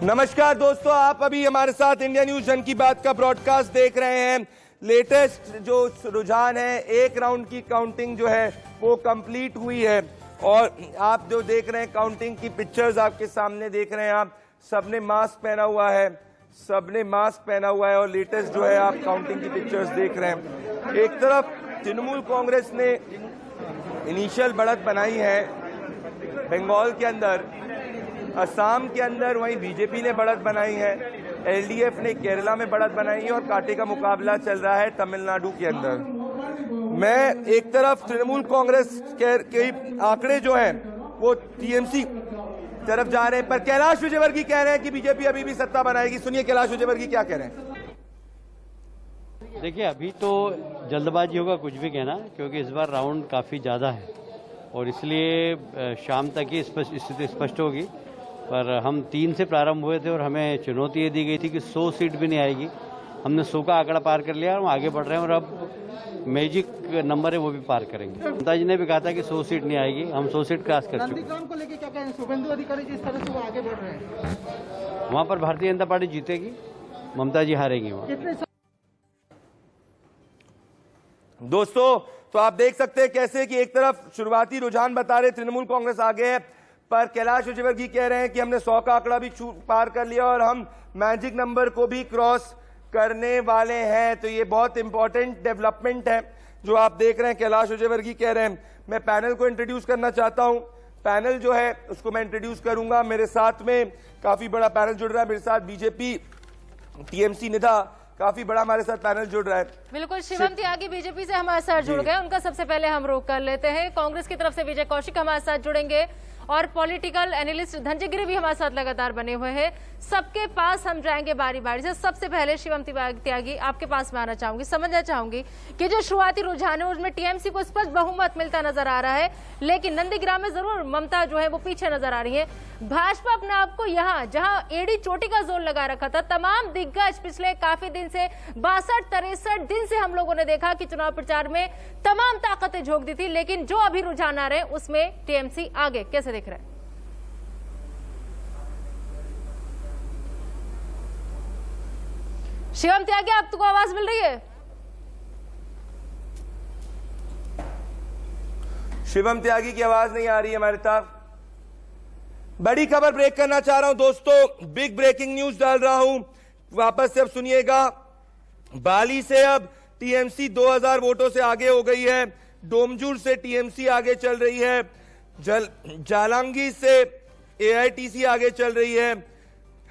नमस्कार दोस्तों, आप अभी हमारे साथ इंडिया न्यूज जन की बात का ब्रॉडकास्ट देख रहे हैं। लेटेस्ट जो रुझान है, एक राउंड की काउंटिंग जो है वो कंप्लीट हुई है और आप जो देख रहे हैं काउंटिंग की पिक्चर्स आपके सामने देख रहे हैं। आप सबने मास्क पहना हुआ है, और लेटेस्ट जो है आप काउंटिंग की पिक्चर्स देख रहे हैं। एक तरफ तृणमूल कांग्रेस ने इनिशियल बढ़त बनाई है बंगाल के अंदर, असम के अंदर, वहीं बीजेपी ने बढ़त बनाई है, एलडीएफ ने केरला में बढ़त बनाई है और कांटे का मुकाबला चल रहा है तमिलनाडु के अंदर। मैं एक तरफ तृणमूल कांग्रेस के आंकड़े जो हैं वो टीएमसी तरफ जा रहे हैं, पर कैलाश विजयवर्गीय कह रहे हैं कि बीजेपी अभी भी सत्ता बनाएगी। सुनिए कैलाश विजयवर्गीय क्या कह रहे हैं। देखिए, अभी तो जल्दबाजी होगा कुछ भी कहना, क्योंकि इस बार राउंड काफी ज्यादा है और इसलिए शाम तक ही स्थिति स्पष्ट होगी। पर हम 3 से प्रारंभ हुए थे और हमें चुनौती ये दी गई थी कि 100 सीट भी नहीं आएगी। हमने 100 का आंकड़ा पार कर लिया और हम आगे बढ़ रहे हैं और अब मैजिक नंबर है वो भी पार करेंगे। ममता जी ने भी कहा था कि 100 सीट नहीं आएगी, हम 100 सीट क्रॉस कर चुके हैं। को लेके क्या कहें, शुभेंदु अधिकारी जिस तरह से वो आगे बढ़ रहे हैं, वहाँ पर भारतीय जनता पार्टी जीतेगी, ममता जी हारेंगी वहाँ। दोस्तों, तो आप देख सकते हैं कैसे कि एक तरफ शुरुआती रुझान बता रहे तृणमूल कांग्रेस आगे है, पर कैलाश विजयवर्गीय कह रहे हैं कि हमने 100 का आंकड़ा भी पार कर लिया और हम मैजिक नंबर को भी क्रॉस करने वाले हैं। तो ये बहुत इंपॉर्टेंट डेवलपमेंट है जो आप देख रहे हैं, कैलाश विजयवर्गीय कह रहे हैं। मैं पैनल को इंट्रोड्यूस करना चाहता हूं। पैनल जो है उसको मैं इंट्रोड्यूस करूंगा। मेरे साथ में काफी बड़ा पैनल जुड़ रहा है। मेरे साथ बीजेपी टीएमसी निधा, काफी बड़ा हमारे साथ पैनल जुड़ रहा है। बिल्कुल, शिवम त्यागी बीजेपी से हमारे साथ जुड़ गए, उनका सबसे पहले हम रोक कर लेते हैं। कांग्रेस की तरफ से विजय कौशिक हमारे साथ जुड़ेंगे और पॉलिटिकल एनालिस्ट धनंजय गिरी भी हमारे साथ लगातार बने हुए हैं। सबके पास हम जाएंगे बारी बारी से। सबसे पहले शिवम त्यागी, आपके पास में आना चाहूंगी, समझना चाहूंगी कि जो शुरुआती रुझान है उसमें टीएमसी को स्पष्ट बहुमत मिलता नजर आ रहा है, लेकिन नंदीग्राम में जरूर ममता जो है वो पीछे नजर आ रही है। भाजपा अपने आप को यहाँ जहां एड़ी चोटी का जोर लगा रखा था, तमाम दिग्गज पिछले काफी दिन से 62-63 दिन से हम लोगों ने देखा कि चुनाव प्रचार में तमाम ताकतें झोंक दी थी, लेकिन जो अभी रुझान आ रहे हैं उसमें टीएमसी आगे। कैसे देख रहे हैं शिवम त्यागी, आपको आवाज मिल रही है? शिवम त्यागी की आवाज नहीं आ रही है हमारे तक। बड़ी खबर ब्रेक करना चाह रहा हूं दोस्तों, बिग ब्रेकिंग न्यूज डाल रहा हूं, वापस से अब सुनिएगा। बाली से अब टीएमसी 2000 वोटों से आगे हो गई है। डोमजूर से टीएमसी आगे चल रही है। जालंगी से एआईटीसी आगे चल रही है।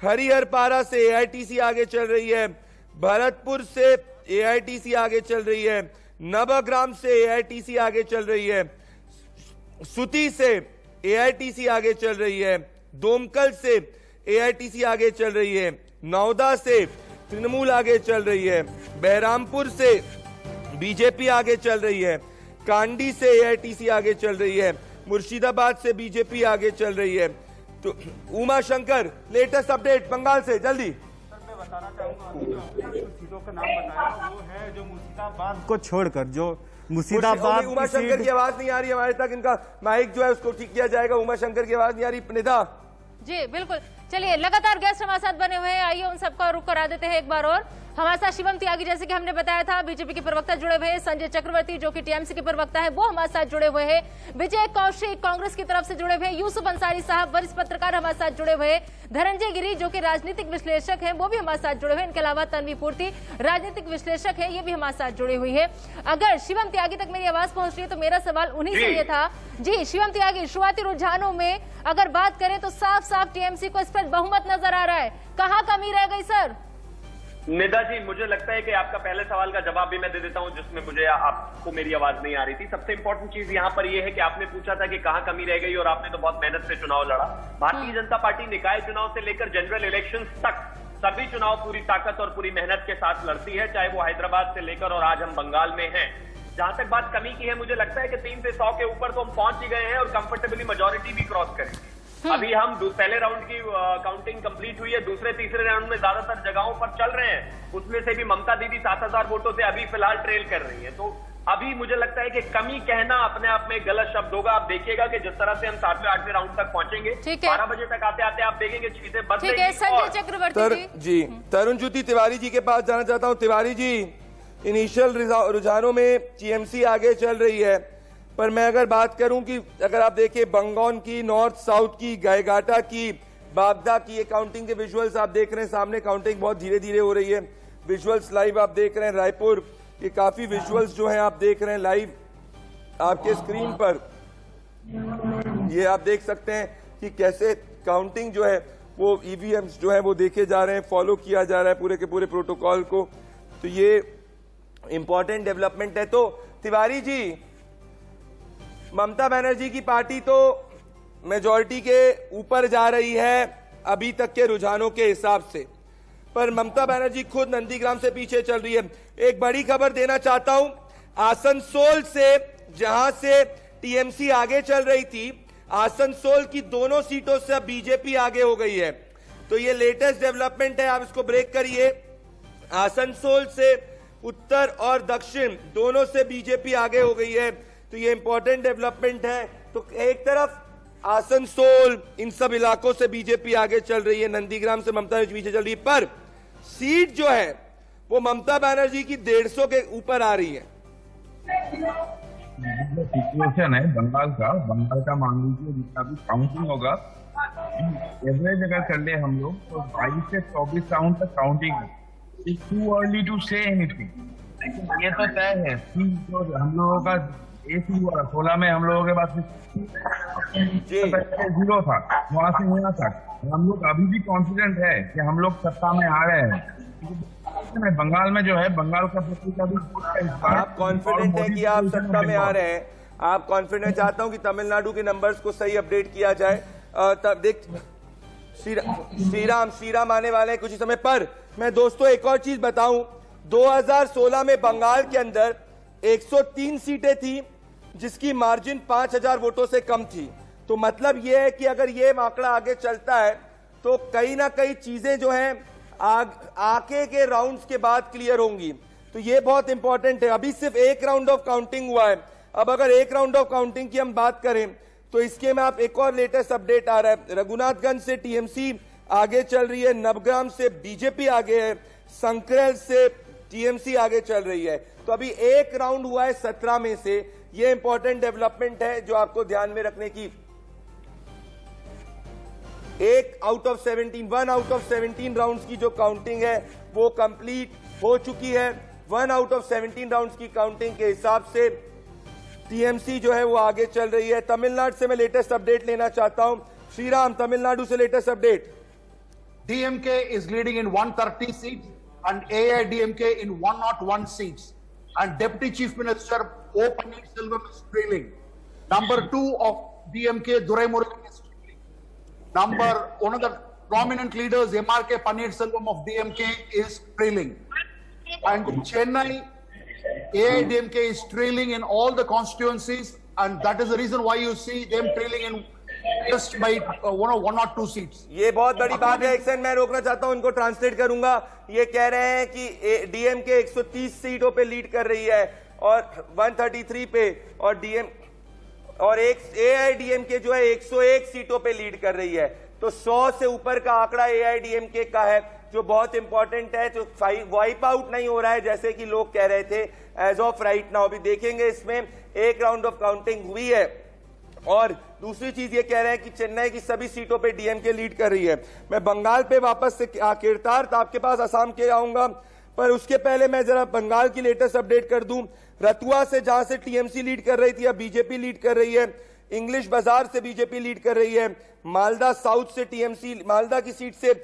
हरिहरपारा से एआईटीसी आगे चल रही है। भरतपुर से एआईटीसी आगे चल रही है। नवग्राम से एआईटीसी आगे चल रही है। सुती से एआईटीसी आगे चल रही है। दोमकल से एआईटीसी आगे चल रही है। नौदा से तृणमूल आगे चल रही है। बहरामपुर से बीजेपी आगे चल रही है। कांडी से एआईटीसी आगे चल रही है। मुर्शिदाबाद से बीजेपी आगे चल रही है। तो उमा शंकर, लेटेस्ट अपडेट बंगाल से जल्दी। मैं बताना चाहूंगा सीटों का नाम बताया, वो है जो मुर्शिदाबाद को छोड़कर, जो मुर्शिदाबाद। उमा शंकर की आवाज नहीं आ रही हमारे तक, इनका माइक जो है उसको ठीक किया जाएगा। उमा शंकर की आवाज नहीं आ रही। निधा जी बिल्कुल, चलिए लगातार गेस्ट हमारे साथ बने हुए हैं, आइए उन सबका रुख करा देते हैं एक बार और। हमारे साथ शिवम त्यागी, जैसे कि हमने बताया था, बीजेपी के प्रवक्ता जुड़े हुए हैं। संजय चक्रवर्ती जो कि टीएमसी के प्रवक्ता है, वो हमारे साथ जुड़े हुए हैं। विजय कौशिक कांग्रेस की तरफ से जुड़े हुए हैं। यूसुफ अंसारी साहब वरिष्ठ पत्रकार हमारे साथ जुड़े हुए हैं। धनंजय गिरी जो कि राजनीतिक विश्लेषक हैं, वो भी हमारे साथ जुड़े हुए हैं। इनके अलावा तन्वी पूर्ति राजनीतिक विश्लेषक है, ये भी हमारे साथ जुड़ी हुई है। अगर शिवम त्यागी तक मेरी आवाज पहुंच रही है तो मेरा सवाल उन्हीं से ये था। जी शिवम त्यागी, शुरुआती रुझानों में अगर बात करें तो साफ साफ टीएमसी को स्पष्ट बहुमत नजर आ रहा है, कहाँ कमी रह गई सर? निदा जी, मुझे लगता है कि आपका पहले सवाल का जवाब भी मैं दे देता हूं, जिसमें मुझे आपको मेरी आवाज नहीं आ रही थी। सबसे इंपॉर्टेंट चीज यहां पर यह है कि आपने पूछा था कि कहां कमी रह गई, और आपने तो बहुत मेहनत से चुनाव लड़ा। भारतीय जनता पार्टी निकाय चुनाव से लेकर जनरल इलेक्शंस तक सभी चुनाव पूरी ताकत और पूरी मेहनत के साथ लड़ती है, चाहे वो हैदराबाद से लेकर और आज हम बंगाल में हैं। जहां तक बात कमी की है, मुझे लगता है कि 3 से 100 के ऊपर तो हम पहुंच ही गए हैं और कंफर्टेबली मेजोरिटी भी क्रॉस करेंगे। अभी हम पहले राउंड की काउंटिंग कंप्लीट हुई है, दूसरे तीसरे राउंड में ज्यादातर जगहों पर चल रहे हैं, उसमें से भी ममता दीदी 7000 वोटों से अभी फिलहाल ट्रेल कर रही है। तो अभी मुझे लगता है कि कमी कहना अपने आप में गलत शब्द होगा। आप देखिएगा कि जिस तरह से हम 7वें 8वें राउंड तक पहुंचेंगे, 12 बजे तक आते आते आप देखेंगे चीजें बदलेंगी। ठीक है, संजय चक्रवर्ती जी तरुण ज्योति तिवारी जी के पास जाना चाहता हूं। तिवारी जी, इनिशियल रुझानों में टीएमसी आगे चल रही है, पर मैं अगर बात करूं कि अगर आप देखिए बंगौन की, नॉर्थ साउथ की, गायघाटा की, बागदा की, ये काउंटिंग के विजुअल्स आप देख रहे हैं सामने। काउंटिंग बहुत धीरे धीरे हो रही है। विजुअल्स लाइव आप देख रहे हैं। रायपुर के काफी विजुअल्स जो हैं आप देख रहे हैं लाइव आपके स्क्रीन पर। ये आप देख सकते हैं कि कैसे काउंटिंग जो है वो ईवीएम्स जो है वो देखे जा रहे हैं, फॉलो किया जा रहा है पूरे के पूरे प्रोटोकॉल को। तो ये इंपॉर्टेंट डेवलपमेंट है। तो तिवारी जी, ममता बनर्जी की पार्टी तो मेजॉरिटी के ऊपर जा रही है अभी तक के रुझानों के हिसाब से, पर ममता बनर्जी खुद नंदीग्राम से पीछे चल रही है। एक बड़ी खबर देना चाहता हूं, आसनसोल से जहां से टीएमसी आगे चल रही थी, आसनसोल की दोनों सीटों से अब बीजेपी आगे हो गई है। तो ये लेटेस्ट डेवलपमेंट है, आप इसको ब्रेक करिए। आसनसोल से उत्तर और दक्षिण दोनों से बीजेपी आगे हो गई है, तो ये इंपॉर्टेंट डेवलपमेंट है। तो एक तरफ आसनसोल, इन सब इलाकों से बीजेपी आगे चल रही है, नंदीग्राम से ममता बनर्जी पीछे चल रही है, पर सीट जो है वो ममता बनर्जी की 150 के ऊपर आ रही है। सिचुएशन है बंगाल का मान लीजिए जितना भी काउंटिंग होगा, एवरेज अगर कर ले हम लोग तो 22 से 24 राउंड तक काउंटिंग है। It's too early to say anything, लेकिन ये तो तय है कि जो हम लोगों का एक ही हुआ 16 में हम लोगों के पास 0 था, वहां से यहाँ तक हम लोग अभी भी कॉन्फिडेंट है कि हम लोग सत्ता में आ रहे हैं। बंगाल में जो है, बंगाल का आप कॉन्फिडेंट है कि आप सत्ता में आ रहे हैं, आप कॉन्फिडेंट। चाहता हूं कि तमिलनाडु के नंबर्स को सही अपडेट किया जाए। तब देख श्रीराम आने वाले हैं कुछ ही समय पर। मैं दोस्तों एक और चीज बताऊं, 2016 में बंगाल के अंदर 103 सीटें थी जिसकी मार्जिन 5000 वोटों से कम थी। तो मतलब यह है कि अगर ये आंकड़ा आगे चलता है तो कहीं ना कहीं चीजें जो हैं आगे के राउंड्स के बाद क्लियर होंगी। तो ये बहुत इंपॉर्टेंट है। अभी सिर्फ एक राउंड ऑफ काउंटिंग हुआ है। अब अगर एक राउंड ऑफ काउंटिंग की हम बात करें तो इसके में आप एक और लेटेस्ट अपडेट आ रहा है। रघुनाथगंज से टीएमसी आगे चल रही है, नवग्राम से बीजेपी आगे है, संक्रेल से टीएमसी आगे चल रही है। तो अभी एक राउंड हुआ है 17 में से। ये इंपॉर्टेंट डेवलपमेंट है जो आपको ध्यान में रखने की। 1 आउट ऑफ 17 राउंड्स की जो काउंटिंग है वो कंप्लीट हो चुकी है। 1 आउट ऑफ 17 राउंड्स की काउंटिंग के हिसाब से टीएमसी जो है वो आगे चल रही है। तमिलनाडु से मैं लेटेस्ट अपडेट लेना चाहता हूं। श्रीराम, तमिलनाडु से latest update. DMK is leading in 130 seats and AIDMK in 101 seats. And Deputy Chief Minister O. Pannirselvam is trailing. Number 2 of DMK, Duraimurugan, is trailing. One of the prominent leaders, MRK Pannirselvam of DMK, is trailing. And Chennai, AIDMK is trailing in all the constituencies, and that is the reason why you see them trailing in just by 1 or 2 seats. ये बहुत बड़ी बात है। एक second मैं रोकना चाहता हूं, इनको ट्रांसलेट करूंगा। ये कह रहे हैं कि डीएमके 130 सीटों पे लीड कर रही है और 133 पे, और एआईडीएमके जो है 101 सीटों पे लीड कर रही है। तो 100 से ऊपर का आंकड़ा एआईडीएमके का है, जो बहुत इंपॉर्टेंट है। जो वाइप आउट नहीं हो रहा है जैसे कि लोग कह रहे थे एज ऑफ राइट नाउ। अभी देखेंगे इसमें एक राउंड ऑफ काउंटिंग हुई है। और दूसरी चीज ये कह रहे हैं कि चेन्नई की सभी सीटों पे डीएमके लीड कर रही है। मैं बंगाल पे वापस से कीर्तार्थ आपके पास असम के आऊंगा, पर उसके पहले मैं जरा बंगाल की लेटेस्ट अपडेट कर दूं। रतुआ से जहां से टीएमसी लीड कर रही थी अब बीजेपी लीड कर रही है। इंग्लिश बाजार से बीजेपी लीड कर रही है। मालदा साउथ से टीएमसी, मालदा की सीट से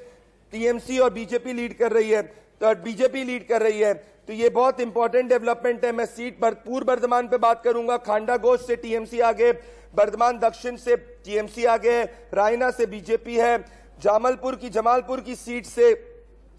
टीएमसी और बीजेपी लीड कर रही है, तो बीजेपी लीड कर रही है। तो ये बहुत इंपॉर्टेंट डेवलपमेंट है। मैं सीट पूर्व बर्धमान पे बात करूंगा। खांडा गोष्ठ से टीएमसी आगे, बर्धमान दक्षिण से टीएमसी आगे है, रायना से बीजेपी है, जमालपुर की सीट से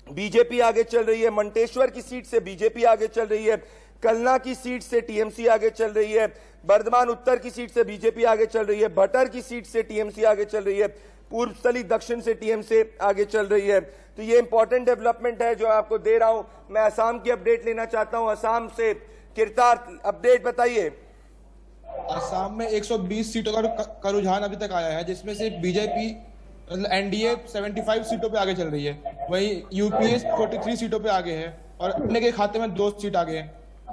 बीजेपी आगे चल रही है, मंटेश्वर की सीट से बीजेपी आगे चल रही है, कलना की सीट से टीएमसी आगे चल रही है, बर्धमान उत्तर की सीट से बीजेपी आगे चल रही है, भटर की सीट से टीएमसी आगे चल रही है, पूर्वस्थली दक्षिण से टीएमसी आगे चल रही है। तो ये इंपॉर्टेंट डेवलपमेंट है जो आपको दे रहा हूं। मैं असम की अपडेट लेना चाहता हूं। असम से किरतार अपडेट बताइए। असम में 120 सीटों का रुझान अभी तक आया है, जिसमें से बीजेपी एनडीए 75 सीटों पे आगे चल रही है। वहीं यूपीए 43 सीटों पे आगे है और अपने के खाते में 2 सीट आगे है।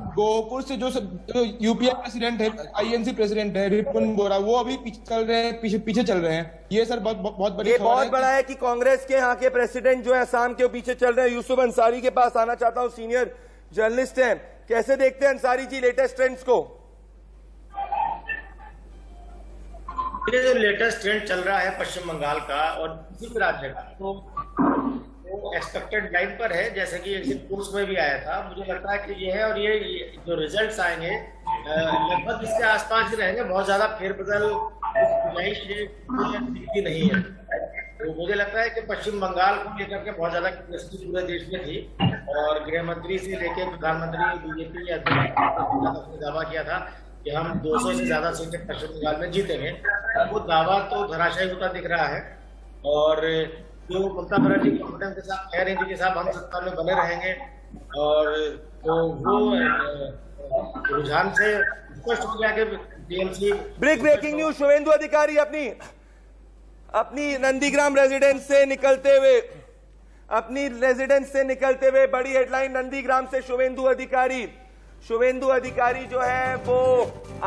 गोरखपुर से जो यूपीए प्रेसिडेंट है, आईएनसी प्रेसिडेंट है रिपुन बोरा, वो अभी पीछे चल रहे हैं। ये सर बहुत बड़ी खबर है। बहुत बड़ा है कि कांग्रेस के यहाँ के प्रेसिडेंट जो है असम के पीछे चल रहे हैं। यूसुफ अंसारी के पास आना चाहता हूँ, सीनियर जर्नलिस्ट हैं। कैसे देखते हैं अंसारी जी लेटेस्ट ट्रेंड्स को? ये जो लेटेस्ट ट्रेंड चल रहा है पश्चिम बंगाल का और किसी भी राज्य का, तो एक्सपेक्टेड लाइन पर है, जैसे कि एग्जिट पोल्स में भी आया था। मुझे लगता है कि ये है, और ये जो रिजल्ट्स आएंगे लगभग इसके आसपास ही रहेंगे। बहुत ज्यादा फेरबदल दिखती नहीं है। तो मुझे लगता है कि पश्चिम बंगाल को लेकर के बहुत ज्यादा क्यूरियोसिटी पूरे देश में थी, और गृह मंत्री से लेकर प्रधानमंत्री बीजेपी अध्यक्ष दावा किया था कि हम 200 से ज्यादा सीटें पश्चिम बंगाल में जीतेंगे। वो दावा तो धराशायी होता दिख रहा है, और जो ममता बनर्जी कॉन्फिडेंस के साथ कह रही थी कि साहब हम सत्ता में बने रहेंगे, और तो वो रुझान से स्पष्ट हो गया कि टीएमसी। ब्रेकिंग न्यूज, शुभेंदु अधिकारी अपनी नंदीग्राम रेजिडेंस से निकलते हुए बड़ी हेडलाइन, नंदीग्राम से शुभेंदु अधिकारी जो है वो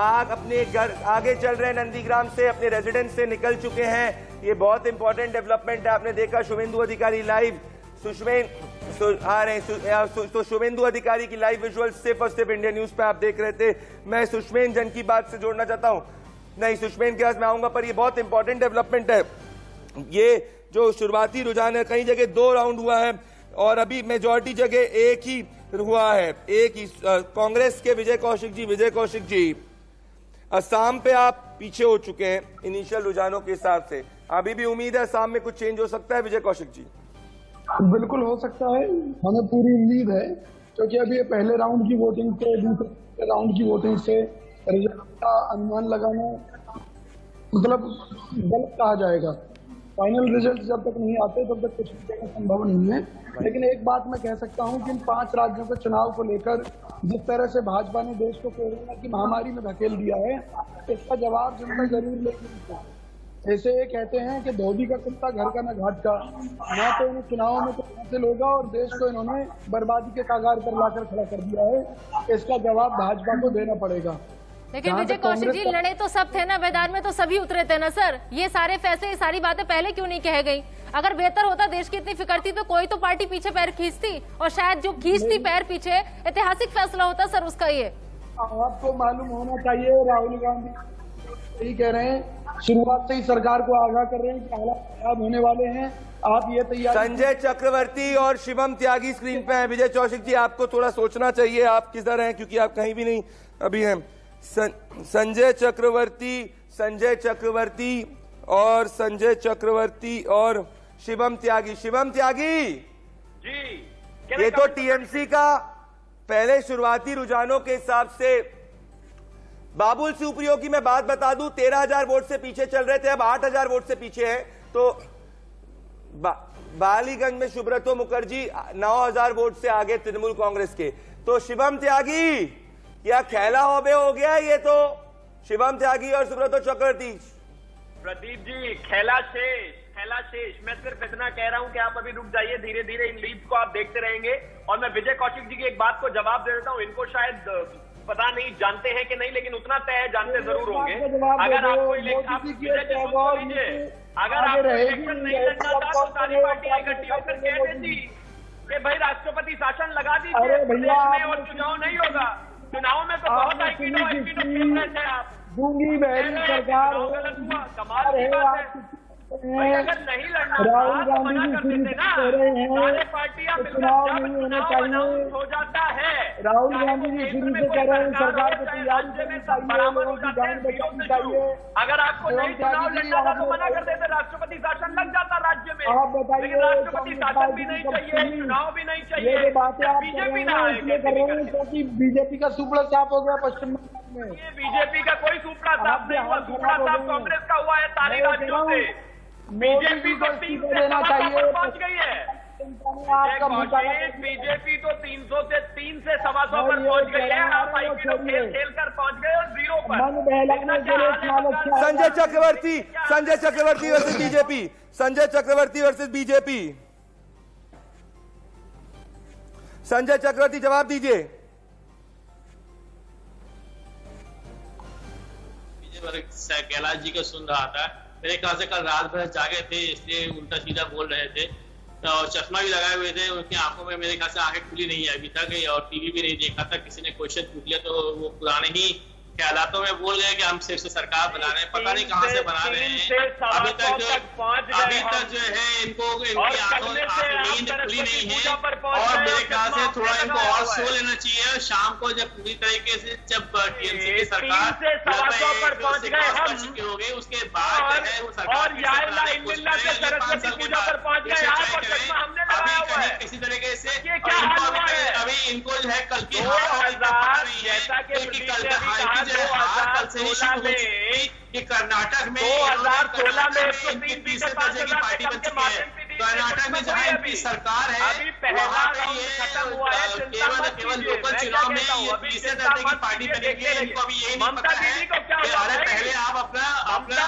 अपने घर आगे चल रहे हैं। नंदीग्राम से अपने रेजिडेंस से निकल चुके हैं। ये बहुत इंपॉर्टेंट डेवलपमेंट है। आपने देखा शुभेंदु अधिकारी लाइव आ रहे हैं, तो शुभेंदु अधिकारी की लाइव विजुअल सिर्फ और सिर्फ इंडिया न्यूज पे आप देख रहे थे। मैं सुषमेन जन की बात से जोड़ना चाहता हूं, नहीं सुषमेन के पास मैं आऊंगा, पर ये बहुत इंपॉर्टेंट डेवलपमेंट है। ये जो शुरुआती रुझान है, कई जगह 2 राउंड हुआ है और अभी मेजॉरिटी जगह एक ही हुआ है, एक ही। कांग्रेस के विजय कौशिक जी असम पे आप पीछे हो चुके हैं इनिशियल रुझानों के हिसाब से। अभी भी उम्मीद है असम में कुछ चेंज हो सकता है विजय कौशिक जी? बिल्कुल हो सकता है, हमें पूरी उम्मीद है, क्योंकि अभी ये पहले राउंड की वोटिंग से दूसरे राउंड की वोटिंग से रिजल्ट का अनुमान लगाना मतलब गलत कहा जाएगा। फाइनल रिजल्ट जब तक नहीं आते तब तक कुछ कहना संभव नहीं है। लेकिन एक बात मैं कह सकता हूं कि इन 5 राज्यों के चुनाव को लेकर जिस तरह से भाजपा ने देश को कोरोना की महामारी में धकेल दिया है, इसका जवाब जनता जरूर लेगी। ऐसे ये कहते हैं कि धोबी का कुत्ता घर का न घाट का, ना तो इन्हें चुनावों में तो हासिल होगा और देश को इन्होंने बर्बादी के कगार पर लाकर खड़ा कर दिया है। इसका जवाब भाजपा को देना पड़ेगा। लेकिन विजय कौशिक जी, लड़े तो सब थे ना, मैदान में तो सभी उतरे थे ना सर। ये सारे फैसले, ये सारी बातें पहले क्यों नहीं कह गई? अगर बेहतर होता, देश की इतनी फिक्र थी, तो कोई तो पार्टी पीछे पैर खींचती, और शायद जो खींचती पैर पीछे ऐतिहासिक फैसला होता सर उसका। ये आपको मालूम होना चाहिए, राहुल गांधी यही कह रहे हैं, शुरुआत से ही सरकार को आगाह कर रहे हैं कि हालात खराब होने वाले हैं, आप ये तैयार। संजय चक्रवर्ती और शिवम त्यागी स्क्रीन पे हैं। विजय कौशिक जी, आपको थोड़ा सोचना चाहिए, आप किधर हैं, क्योंकि आप कहीं भी नहीं अभी हैं। संजय चक्रवर्ती और शिवम त्यागी जी, ये तो टीएमसी का पहले शुरुआती रुझानों के हिसाब से बाबुल सुप्रियो की मैं बात बता दूं, 13,000 वोट से पीछे चल रहे थे, अब 8,000 वोट से पीछे हैं। तो बालीगंज में सुब्रतो मुखर्जी 9,000 वोट से आगे तृणमूल कांग्रेस के। तो शिवम त्यागी, क्या खेला होबे हो गया ये? तो शिवम त्यागी और सुब्रतो चक्रवर्ती। प्रदीप जी, खेला शेष। मैं सिर्फ इतना कह रहा हूं कि आप अभी रुक जाइए, धीरे धीरे इन लीड्स को आप देखते रहेंगे। और मैं विजय कौशिक जी की एक बात को जवाब दे देता हूं, इनको शायद पता नहीं जानते हैं कि नहीं, लेकिन उतना तय जानते जरूर होंगे। अगर आपको इलेक्शन नहीं लड़ना था तो सारी पार्टियां इकट्ठी होकर कह देती कि भाई राष्ट्रपति शासन लगा दीजिए प्रदेश में और चुनाव नहीं होगा। चुनाव में तो बहुत आईपीडो खेल रहे थे आप। दूंगी बहरी सरकार गलत हुआ, कमाल की बात है। अगर नहीं लड़ना था तो मना कर देते ना, सारे पार्टियां मिलकर हो जाता है। राहुल गांधी जी शुरू से कह रहे हैं सरकार को तैयारी करनी चाहिए। अगर आपको नहीं चुनाव लड़ना था तो मना कर देते, राष्ट्रपति शासन लग जाता राज्य में। आप बताइए, लेकिन राष्ट्रपति शासन भी नहीं चाहिए, चुनाव भी नहीं चाहिए, ये बातें आप बीजेपी ना आए क्योंकि बीजेपी का सुपड़ा साफ हो गया पश्चिम बंगाल में। ये बीजेपी का कोई सुपड़ा साफ नहीं हुआ, सुपड़ा साफ कांग्रेस का हुआ है सारे राज्यों से। बीजेपी को 3 से 7 पर पहुंच गई है। बीजेपी तो 300 से 3 से 125 पर पहुंच गई है। आप आईपीएल खेल कर पहुंच गए और 0 पर। संजय चक्रवर्ती वर्सेस बीजेपी, संजय चक्रवर्ती वर्सेस बीजेपी। संजय चक्रवर्ती जवाब दीजिए। कैलाश जी को सुन रहा था, मेरे ख्याल से कल रात भर जागे थे, इसलिए उल्टा सीधा बोल रहे थे और चश्मा भी लगाए हुए थे। उनकी आंखों में मेरे ख्याल से आंखें खुली नहीं है अभी तक, और टीवी भी नहीं देखा था। किसी ने क्वेश्चन पूछ लिया तो वो पुराने ही ख्यालातों में बोल गए कि हम सिर्फ से सरकार बना रहे हैं, पता नहीं कहां से बना रहे हैं। अभी तक जो है इनको इनकी आंखों नींद खुली नहीं है, और मेरे ख्याल से थोड़ा इनको और सो लेना चाहिए। शाम को जब पूरी तरीके से जब टीएमसी की सरकार चुकी होगी, उसके बाद जो है वो सरकार किसी तरीके से अभी इनको जो है कल की कल से ही शुरू हो चुकी कि कर्नाटक में 2016 में 103 दर्जे की पार्टी बन चुकी है। कर्नाटक में जहां इनकी सरकार है वहां पे ये केवल लोकल चुनाव में ये 30 दर्जे की पार्टी बनेगी। इनको अभी यही नहीं पता है कि अरे पहले आप अपना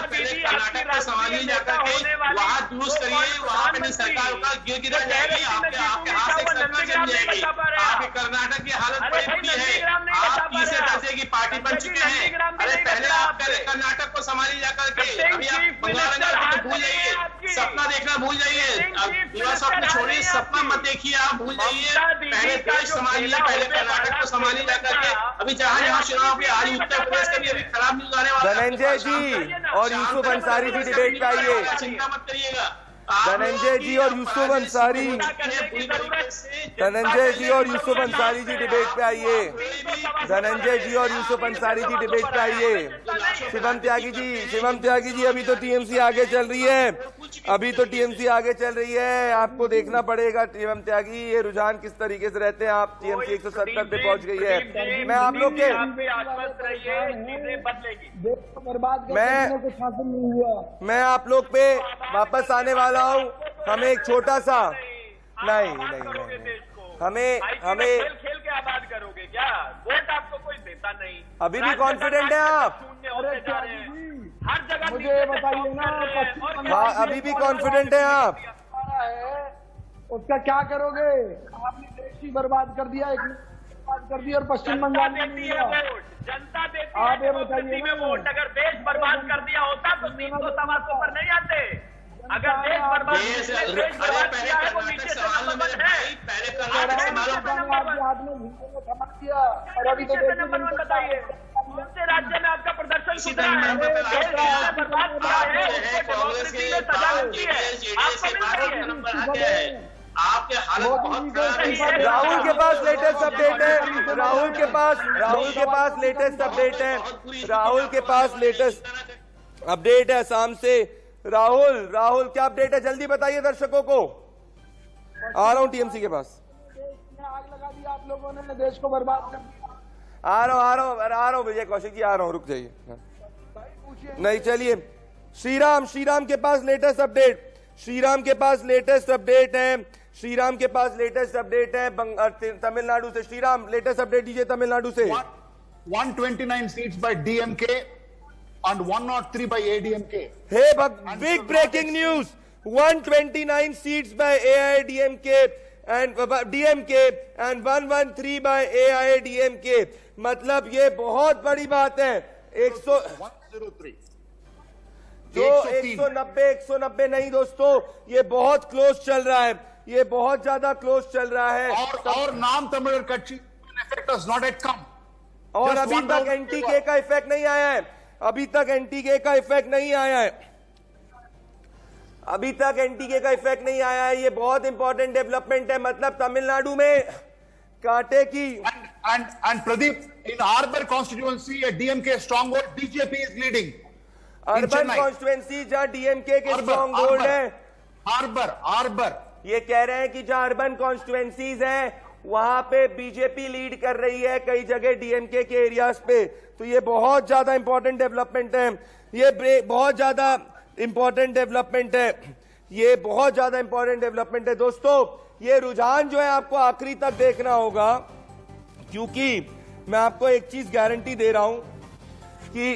पहले कर्नाटक को संभालिए जाकर के वहां दुरुस्त करिए, वहां पे सरकार का गिरा जाएगी, आपके हाथ से सरकार जम जाएगी। आपके कर्नाटक की हालत बड़ी बुरी है, आप 30 दर्जे की पार्टी बन चुके हैं। अरे पहले आप कर्नाटक को संभालिए जाकर के, अभी आप बंगाल भूल जाइए, सपना देखना भूल जाइए, युवा स्वप्न छोड़िए, सपना मत देखिए, आप भूल जाइए। पहले देश संभालिए, पहले कर्नाटक को संभालिए जाकर के। अभी जहां चुनाव के आज उत्तर प्रदेश का भी अभी खराब न्यूज आने वाला है। धनंजय जी और यूसुफ अंसारी जी डिबेट पे आइए। चिंता मत करिएगा। धनंजय जी और यूसुफ अंसारी, धनंजय जी और यूसुफ अंसारी जी डिबेट पे आइए। धनंजय जी और यूसुफ अंसारी जी डिबेट पे आइए। शिवम त्यागी जी अभी तो टीएमसी आगे चल रही है, अभी तो टीएमसी आगे चल रही है। आपको देखना पड़ेगा शिवम त्यागी ये रुझान किस तरीके से रहते हैं। आप टीएमसी 170 पे पहुंच गई है। मैं आप लोग के मैं आप लोग पे वापस आने वाला हूँ। हमें एक छोटा सा नहीं हमें खेल के आबाद करोगे क्या? वोट आपको कोई देता नहीं। अभी भी कॉन्फिडेंट है आप? हर जगह मुझे बताइए ना, अभी भी कॉन्फिडेंट है आप? उसका क्या करोगे? आपने देश ही बर्बाद कर दिया, एक बर्बाद कर दिया, और पश्चिम बंगाल में जनता देती है में वोट। अगर देश बर्बाद कर दिया होता तो 300 पर नहीं आते। अगर देश बर्बाद किया है वो नीचे से नंबर 1 है। पहले कर्नाटक और अभी तो नंबर 1 बताइए कौन से राज्य में आपका प्रदर्शन सुधरा है? बर्बाद किया है, डेमोक्रेसी में सजा मिलती है, आपको मिलती है। आपके हालत बहुत खराब है। राहुल के पास लेटेस्ट अपडेट है, राहुल के पास लेटेस्ट अपडेट है, राहुल के पास लेटेस्ट अपडेट है असम से। राहुल क्या अपडेट है? जल्दी बताइए दर्शकों को। आ रहा हूं टीएमसी के पास। आग लगा दी आप लोगों ने, देश को बर्बाद कर दिया। आ रहा हूं विजय कौशिक जी, आ रहा हूं, रुक जाइए। नहीं चलिए, श्रीराम के पास लेटेस्ट अपडेट, श्रीराम के पास लेटेस्ट अपडेट है तमिलनाडु से। श्रीराम लेटेस्ट अपडेट दीजिए तमिलनाडु से। 129 seats by DMK and 103 by ADMK. Hey, big breaking news! 129 seats by AIDMK and DMK and 113 by AIDMK. मतलब ये बहुत बड़ी बात है। 103 जो 190 नहीं दोस्तों, ये बहुत क्लोज चल रहा है, ये बहुत ज्यादा क्लोज चल रहा है। और नाम तमिल कक्षी effect has not yet come. और अभी तक एनटीके का इफेक्ट नहीं आया है, अभी तक एनटीके का इफेक्ट नहीं आया है, ये बहुत इंपॉर्टेंट डेवलपमेंट है। मतलब तमिलनाडु में कांटे की and Pradeep, in Arbor constituency a DMK stronghold, BJP is leading. Urban constituency जहां डीएमके के स्ट्रॉन्ग होल्ड है, आर्बर ये कह रहे हैं कि जहां अर्बन कॉन्स्टिट्यूएंसीज हैं वहां पे बीजेपी लीड कर रही है, कई जगह डीएमके के एरियाज पे। तो ये बहुत ज्यादा इंपॉर्टेंट डेवलपमेंट है, ये बहुत ज्यादा इंपॉर्टेंट डेवलपमेंट है दोस्तों। ये रुझान जो है आपको आखिरी तक देखना होगा, क्योंकि मैं आपको एक चीज गारंटी दे रहा हूं कि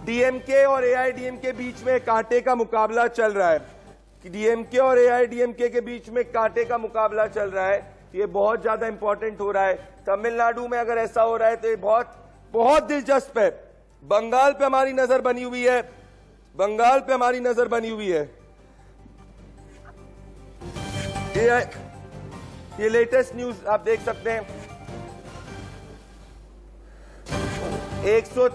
डीएमके और एआईडीएमके बीच में कांटे का मुकाबला चल रहा है, कि डीएमके और एआईडीएमके के बीच में कांटे का मुकाबला चल रहा है। ये बहुत ज्यादा इंपॉर्टेंट हो रहा है। तमिलनाडु में अगर ऐसा हो रहा है तो ये बहुत बहुत दिलचस्प है। बंगाल पे हमारी नजर बनी हुई है, बंगाल पे हमारी नजर बनी हुई है। ये लेटेस्ट न्यूज आप देख सकते हैं। 100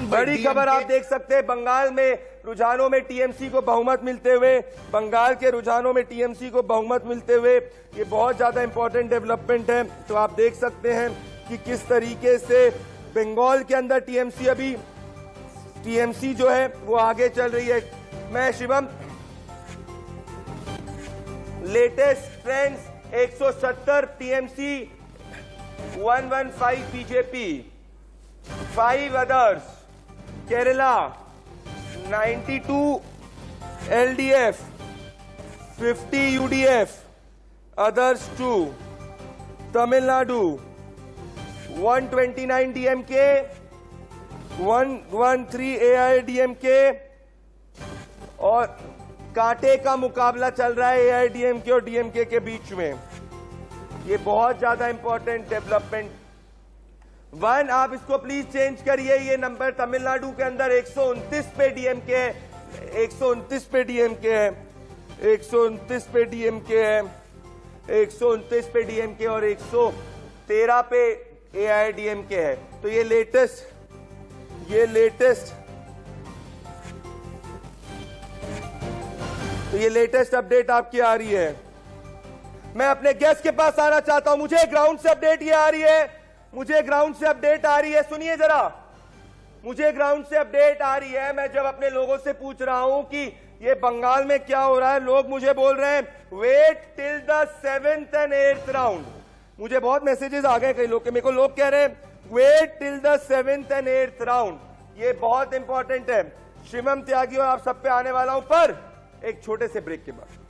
बड़ी खबर आप देख सकते हैं, बंगाल में रुझानों में टीएमसी को बहुमत मिलते हुए, बंगाल के रुझानों में टीएमसी को बहुमत मिलते हुए, ये बहुत ज्यादा इंपॉर्टेंट डेवलपमेंट है। तो आप देख सकते हैं कि किस तरीके से बंगाल के अंदर टीएमसी जो है वो आगे चल रही है। मैं Shivam, latest trends 170 TMC, 115 BJP, 5 others, Kerala 92 LDF, 50 UDF, others 2, Tamil Nadu 129 DMK, 113 AIADMK, और कांटे का मुकाबला चल रहा है एआईडीएमके और डीएमके के बीच में। ये बहुत ज्यादा इंपॉर्टेंट डेवलपमेंट। 1 आप इसको प्लीज चेंज करिए, ये नंबर तमिलनाडु के अंदर 129 पे डीएमके है, 129 पे डीएमके है, 129 पे डीएमके है, 129 पे डीएमके और 113 पे एआईडीएमके है। तो ये लेटेस्ट अपडेट आपकी आ रही है। मैं अपने गेस्ट के पास आना चाहता हूं। मुझे ग्राउंड से अपडेट ये आ रही है, मुझे ग्राउंड से अपडेट आ रही है, सुनिए जरा, मुझे ग्राउंड से अपडेट आ रही है। मैं जब अपने लोगों से पूछ रहा हूं कि ये बंगाल में क्या हो रहा है, लोग मुझे बोल रहे हैं wait till the 7th and 8th round. मुझे बहुत मैसेजेस आ गए कई लोग के, मेरे को लोग कह रहे हैं wait till the 7th and 8th round. ये बहुत इंपॉर्टेंट है। शिवम त्यागी और आप सब पे आने वाला हूं, पर एक छोटे से ब्रेक के बाद।